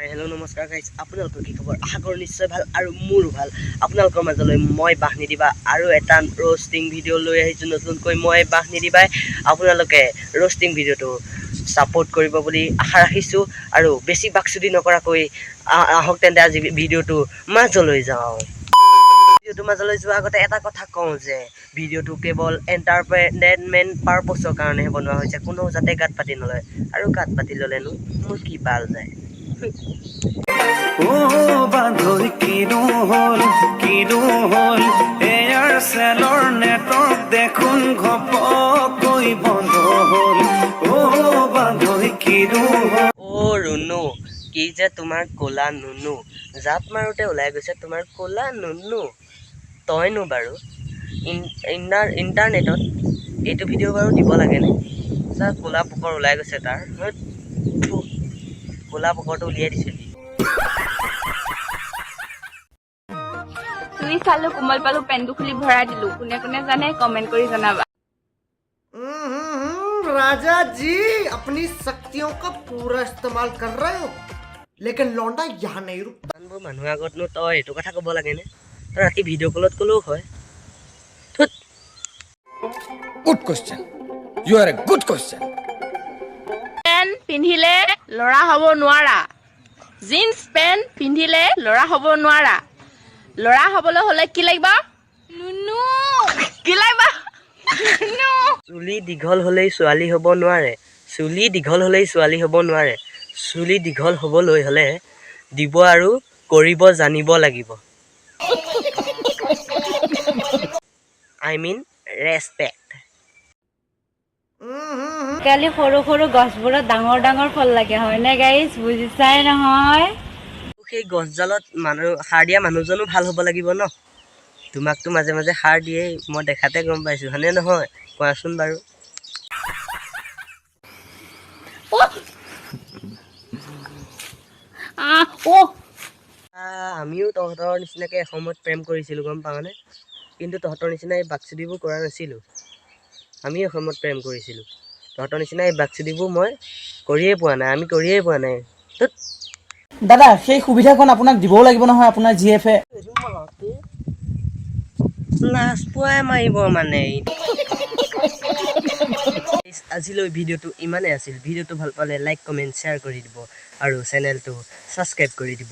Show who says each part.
Speaker 1: Hello नमस्कार guys আপোনালোকৰ কি খবৰ আশা কৰো নিশ্চয় ভাল আৰু মোৰো ভাল আপোনালোকৰ মাজলৈ মই বাহনি দিবা আৰু এটা रोस्टिंग ভিডিও লৈ আহিছো নতুনকৈ মই বাহনি দিবাই আপোনালোকে रोस्टिंग ভিডিওটো সাপোর্ট কৰিব বুলি আশা ৰাখিছো আৰু বেছি বাকচুদি নকৰাকৈ আহক তেন্তে আজি ভিডিওটো মাজলৈ যাও ভিডিওটো মাজলৈ যোৱাৰ আগতে এটা কথা কওঁ যে ভিডিওটো কেৱল এন্টাৰটেইনমেন্ট পাৰপছৰ কাৰণে বনোৱা হৈছে কোনো যাতে গাত পাতি নলয় আৰু গাত পাতি ললেনো মোৰ কি বাল যায়
Speaker 2: ও বান্ধৈ কিনো হল এয়াৰচেলৰ নেটৱৰ্ক দেখোন ঘপকৈ বন্ধ হল ও বান্ধৈ কিনো হল
Speaker 1: ও ৰুনু কি যে তোমাৰ কোলা নুনু জাপ মাৰোতে ওলাই গৈছে তোমাৰ কোলা নুনু তইনো বাৰু ইন্টাৰনেটত এইটো ভিডিও বাৰু দিব লাগে নে যা কোলা পোকৰ ওলাই গৈছে তাৰ কোলা পোকৰটো উলিয়াই দিছিল
Speaker 3: তুই চালো কোমল পালো পেনটো খুলি ভৰাই দিলো কোনে কোনে জানে কমেন্ট কৰি জনাবা
Speaker 4: राजा जी अपनी शक्तियों का पूरा इस्तेमाल कर रहे हो लेकिन लौंडा यहाँ नहीं रुकता
Speaker 1: মানুহৰ মানুহৰ আগতনো তই এইটো কথা ক'ব লাগে নে তই ৰাতি ভিডিও কলত ক'লেও হয়
Speaker 5: Good question. You are a good question.
Speaker 3: Pen পিন্ধিলে লৰা হ'ব নোৱাৰা জিন্স পেন পিন্ধিলে লৰা হ'ব নোৱাৰা লৰা হ'বলৈ হলে কি লাগিব নুনু কি লাগিব নুনু
Speaker 1: চুলি দীঘল হ'লেই ছোৱালী হ'ব নোৱাৰে চুলি দীঘল হ'লেই ছোৱালী হ'ব নোৱাৰে চুলি দীঘল হ'বলৈ হ'লে দিব আৰু কৰিব জানিব লাগিব I mean respect
Speaker 6: কালি সৰু সৰু গছবোৰত ডাঙৰ ডাঙৰ ফল লাগে হয় নে গাইস বুজিছাই নহয়
Speaker 1: সেই গছডালত মানুহ সাৰ দিয়া মানুহজনো ভাল হ'ব লাগিব ন তোমাকতো মাজে মাজে সাৰ দিয়ে মই দেখাতে গম পাইছো হয়নে নহয় কোৱাচোন বাৰু আমিও তহঁতৰ নিচিনাকৈ এসময়ত প্ৰেম কৰিছিলোঁ গম পাওঁনে কিন্তু তহঁতৰ নিচিনাই বাকচুদিবোৰ কৰা নাছিলোঁ আমি এসময়ত প্ৰেম কৰিছিলোঁ তহঁতৰ নিচিনাই বাকচুদিবোৰ মই কৰিয়ে পোৱা নাই আমি কৰিয়ে পোৱা নাই
Speaker 7: দাদা সেই সুবিধাখন আপোনাক দিবও লাগিব নহয় আপোনাৰ জিএফে
Speaker 1: লাজ পোৱাই মাৰিব মানে আজিলৈ ভিডিওটো ইমানেই আছিল ভিডিওটো ভাল পালে লাইক কমেণ্ট শ্বেয়াৰ কৰি দিব আৰু চেনেলটো ছাবস্ক্ৰাইব কৰি দিব